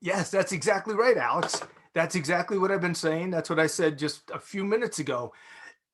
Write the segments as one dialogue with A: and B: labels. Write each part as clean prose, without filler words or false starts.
A: Yes, that's exactly right, Alex. That's exactly what I've been saying. That's what I said just a few minutes ago.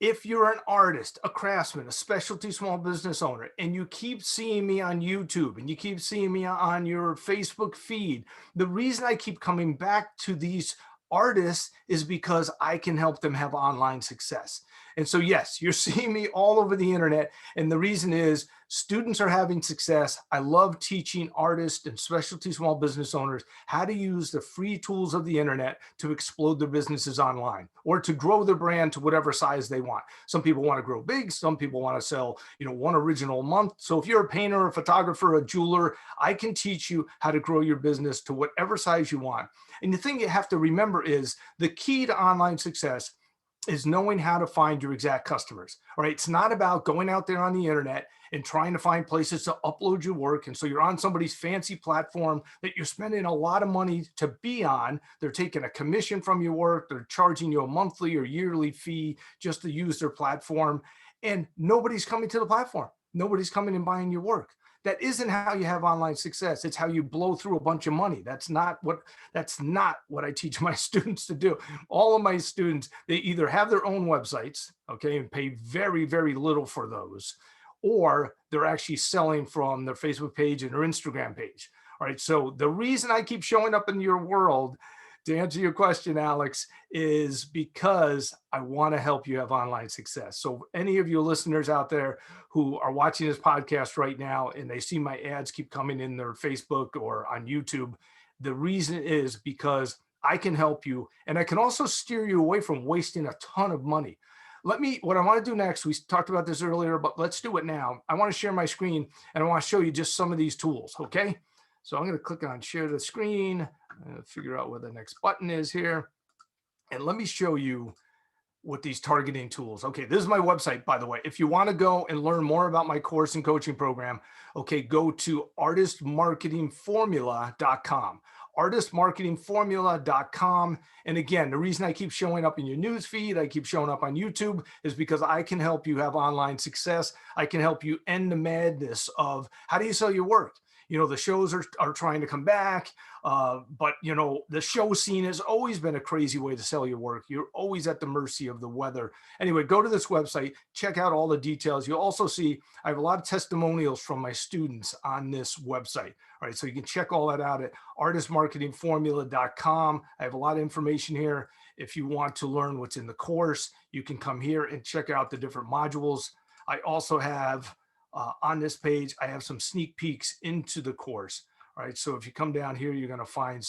A: If you're an artist, a craftsman, a specialty small business owner, and you keep seeing me on YouTube and you keep seeing me on your Facebook feed, the reason I keep coming back to these artists is because I can help them have online success. And so, yes, you're seeing me all over the internet. And the reason is students are having success. I love teaching artists and specialty small business owners how to use the free tools of the internet to explode their businesses online or to grow their brand to whatever size they want. Some people want to grow big. Some people want to sell, one original a month. So if you're a painter, a photographer, a jeweler, I can teach you how to grow your business to whatever size you want. And the thing you have to remember is the key to online success is knowing how to find your exact customers. All right. It's not about going out there on the internet and trying to find places to upload your work. And so you're on somebody's fancy platform that you're spending a lot of money to be on. They're taking a commission from your work. They're charging you a monthly or yearly fee just to use their platform. And nobody's coming to the platform. Nobody's coming and buying your work. That isn't how you have online success. It's how you blow through a bunch of money. That's not what I teach my students to do. All of my students, they either have their own websites, okay, and pay very, very little for those, or they're actually selling from their Facebook page and their Instagram page. All right. So the reason I keep showing up in your world, to answer your question, Alex, is because I want to help you have online success. So any of you listeners out there who are watching this podcast right now and they see my ads keep coming in their Facebook or on YouTube, the reason is because I can help you and I can also steer you away from wasting a ton of money. What I want to do next, we talked about this earlier, but let's do it now. I want to share my screen and I want to show you just some of these tools. Okay. So I'm going to click on share the screen, figure out where the next button is here. And let me show you with these targeting tools. Okay, this is my website, by the way. If you want to go and learn more about my course and coaching program, okay, go to artistmarketingformula.com. Artistmarketingformula.com. And again, the reason I keep showing up in your news feed, I keep showing up on YouTube, is because I can help you have online success. I can help you end the madness of how do you sell your work? The shows are trying to come back. But the show scene has always been a crazy way to sell your work. You're always at the mercy of the weather. Anyway, go to this website, check out all the details. You'll also see I have a lot of testimonials from my students on this website. All right, so you can check all that out at artistmarketingformula.com. I have a lot of information here. If you want to learn what's in the course, you can come here and check out the different modules. I also have on this page, I have some sneak peeks into the course. All right, so if you come down here, you're going to find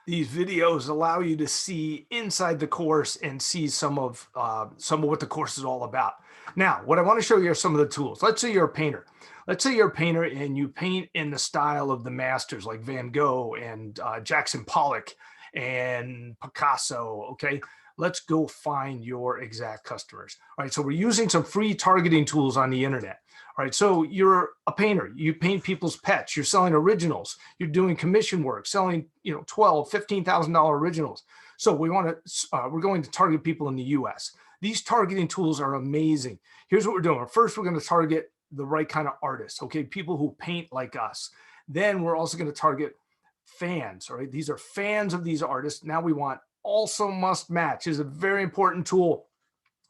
A: these videos allow you to see inside the course and see some of what the course is all about. Now, what I want to show you are some of the tools. Let's say you're a painter. Let's say you're a painter and you paint in the style of the masters like Van Gogh and Jackson Pollock and Picasso. Okay, let's go find your exact customers. All right, so we're using some free targeting tools on the internet. All right, so you're a painter, you paint people's pets, you're selling originals, you're doing commission work, selling, $12,000, $15,000 originals. So we're going to target people in the US. These targeting tools are amazing. Here's what we're doing. First, we're going to target the right kind of artists, okay? People who paint like us. Then we're also going to target fans, all right? These are fans of these artists. Now we want also must match is a very important tool.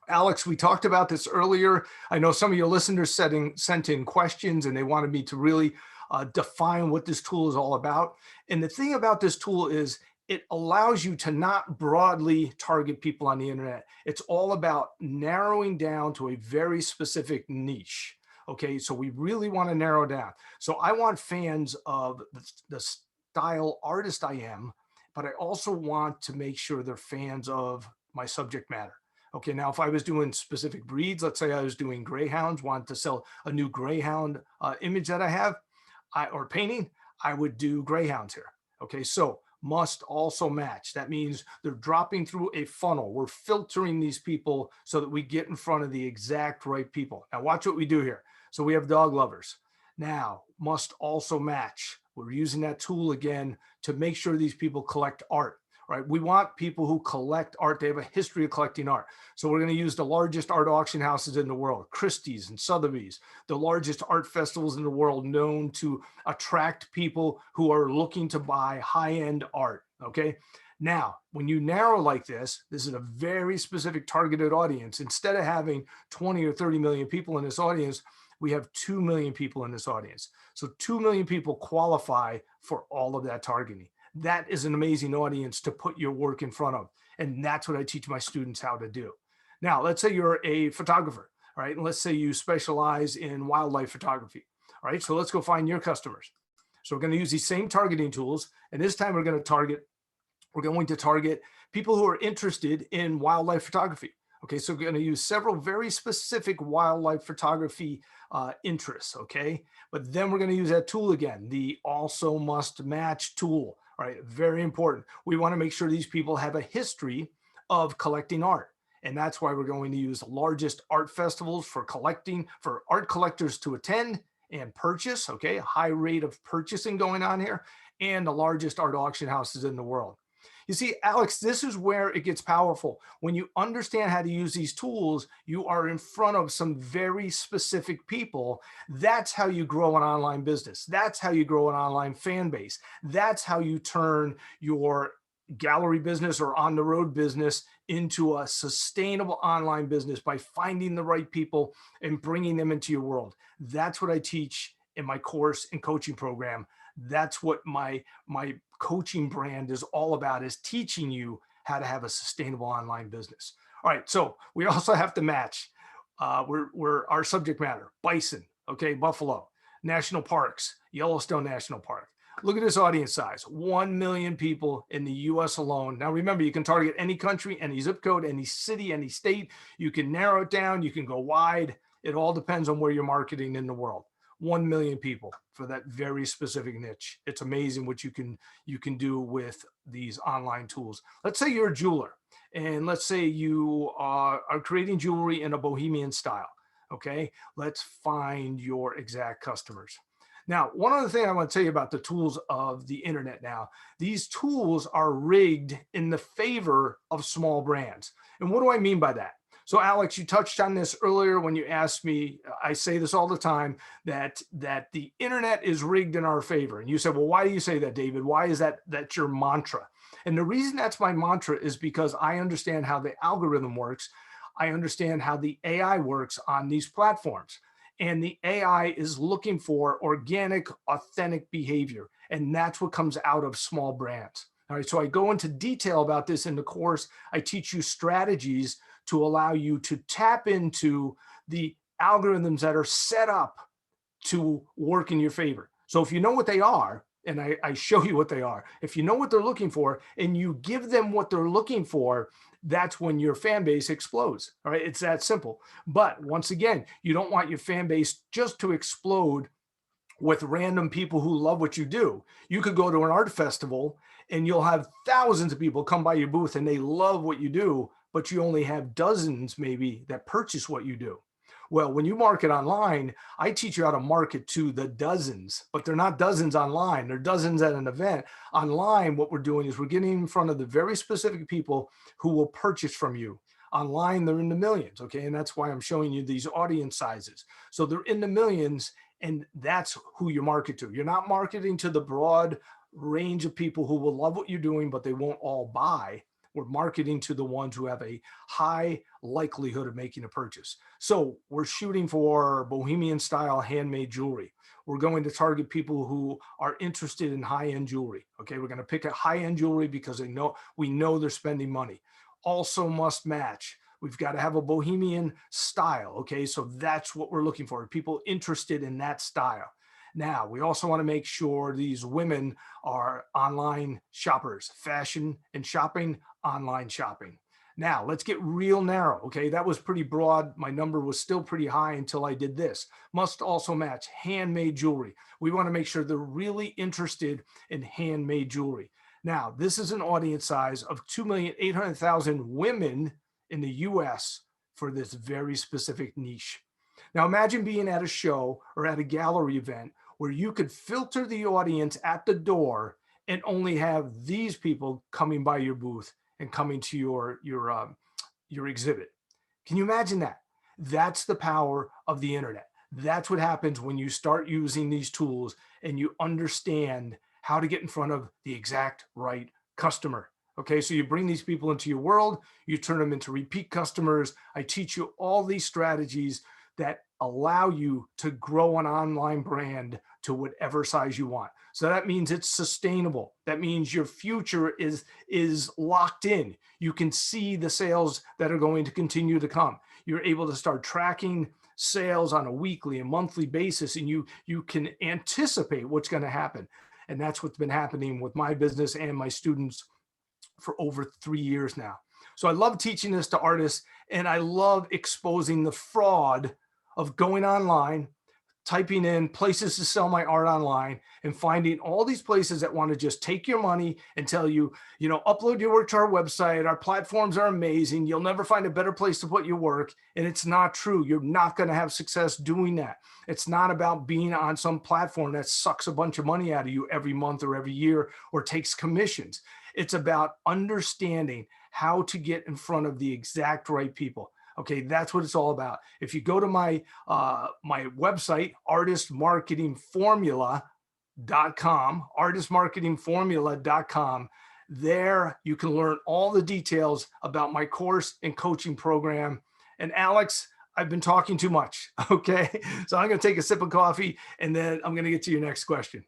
A: Alex, we talked about this earlier. I know some of your listeners sent in questions and they wanted me to really define what this tool is all about. And the thing about this tool is it allows you to not broadly target people on the internet. It's all about narrowing down to a very specific niche. Okay, so we really want to narrow down. So I want fans of the style artist I am, but I also want to make sure they're fans of my subject matter. Okay, now if I was doing specific breeds, let's say I was doing greyhounds, wanted to sell a new greyhound image that I have, or painting, I would do greyhounds here. Okay, so must also match. That means they're dropping through a funnel. We're filtering these people so that we get in front of the exact right people. Now watch what we do here. So we have dog lovers. Now, must also match. We're using that tool again to make sure these people collect art. right? We want people who collect art. They have a history of collecting art. So we're going to use the largest art auction houses in the world, Christie's and Sotheby's, the largest art festivals in the world, known to attract people who are looking to buy high-end art, okay? Now, when you narrow like this is a very specific targeted audience. Instead of having 20 or 30 million people in this audience, we have 2 million people in this audience. So 2 million people qualify for all of that targeting. That is an amazing audience to put your work in front of. And that's what I teach my students how to do. Now, let's say you're a photographer, right? And let's say you specialize in wildlife photography, all right? So let's go find your customers. So we're going to use these same targeting tools. And this time we're going to target people who are interested in wildlife photography. Okay, so we're going to use several very specific wildlife photography interests, okay? But then we're going to use that tool again, the also must match tool, right? Very important. We want to make sure these people have a history of collecting art. And that's why we're going to use the largest art festivals for art collectors to attend and purchase, okay? A high rate of purchasing going on here, and the largest art auction houses in the world. You see, Alex, this is where it gets powerful. When you understand how to use these tools, you are in front of some very specific people. That's how you grow an online business. That's how you grow an online fan base. That's how you turn your gallery business or on the road business into a sustainable online business by finding the right people and bringing them into your world. That's what I teach in my course and coaching program. That's what my coaching brand is all about, is teaching you how to have a sustainable online business. All right, so we also have to match. We're our subject matter: bison, okay, buffalo, national parks, Yellowstone National Park. Look at this audience size: 1 million people in the US alone. Now remember, you can target any country, any zip code, any city, any state. You can narrow it down, you can go wide. It all depends on where you're marketing in the world. 1 million people for that very specific niche. It's amazing what you can do with these online tools. Let's say you're a jeweler, and let's say you are creating jewelry in a bohemian style. Okay, let's find your exact customers. Now, one other thing I want to tell you about the tools of the internet now, these tools are rigged in the favor of small brands. And what do I mean by that? So Alex, you touched on this earlier when you asked me. I say this all the time, that the internet is rigged in our favor. And you said, well, why do you say that, David? Why is that's your mantra? And the reason that's my mantra is because I understand how the algorithm works. I understand how the AI works on these platforms. And the AI is looking for organic, authentic behavior. And that's what comes out of small brands. All right, so I go into detail about this in the course. I teach you strategies to allow you to tap into the algorithms that are set up to work in your favor. So if you know what they are, and I show you what they are, if you know what they're looking for and you give them what they're looking for, that's when your fan base explodes. All right, it's that simple. But once again, you don't want your fan base just to explode with random people who love what you do. You could go to an art festival and you'll have thousands of people come by your booth and they love what you do, but you only have dozens maybe that purchase what you do. Well, when you market online, I teach you how to market to the dozens, but they're not dozens online. They're dozens at an event. Online, what we're doing is we're getting in front of the very specific people who will purchase from you. Online, they're in the millions, okay? And that's why I'm showing you these audience sizes. So they're in the millions, and that's who you market to. You're not marketing to the broad range of people who will love what you're doing, but they won't all buy. We're marketing to the ones who have a high likelihood of making a purchase. So we're shooting for bohemian style handmade jewelry. We're going to target people who are interested in high-end jewelry. Okay, we're going to pick a high-end jewelry because we know they're spending money. Also must match. We've got to have a bohemian style. Okay, so that's what we're looking for, people interested in that style. Now, we also want to make sure these women are online shoppers, fashion and shopping, online shopping. Now, let's get real narrow. Okay, that was pretty broad. My number was still pretty high until I did this. Must also match handmade jewelry. We want to make sure they're really interested in handmade jewelry. Now, this is an audience size of 2,800,000 women in the US for this very specific niche. Now imagine being at a show or at a gallery event where you could filter the audience at the door and only have these people coming by your booth and coming to your exhibit. Can you imagine that? That's the power of the internet. That's what happens when you start using these tools and you understand how to get in front of the exact right customer. Okay, so you bring these people into your world, you turn them into repeat customers. I teach you all these strategies that allow you to grow an online brand to whatever size you want. So that means it's sustainable. That means your future is locked in. You can see the sales that are going to continue to come. You're able to start tracking sales on a weekly and monthly basis, and you can anticipate what's going to happen. And that's what's been happening with my business and my students for over 3 years now. So I love teaching this to artists, and I love exposing the fraud of going online, typing in places to sell my art online, and finding all these places that want to just take your money and tell you, upload your work to our website. Our platforms are amazing. You'll never find a better place to put your work. And it's not true. You're not going to have success doing that. It's not about being on some platform that sucks a bunch of money out of you every month or every year or takes commissions. It's about understanding how to get in front of the exact right people. Okay, that's what it's all about. If you go to my website, artistmarketingformula.com, there you can learn all the details about my course and coaching program. And Alex, I've been talking too much. Okay, so I'm going to take a sip of coffee and then I'm going to get to your next question.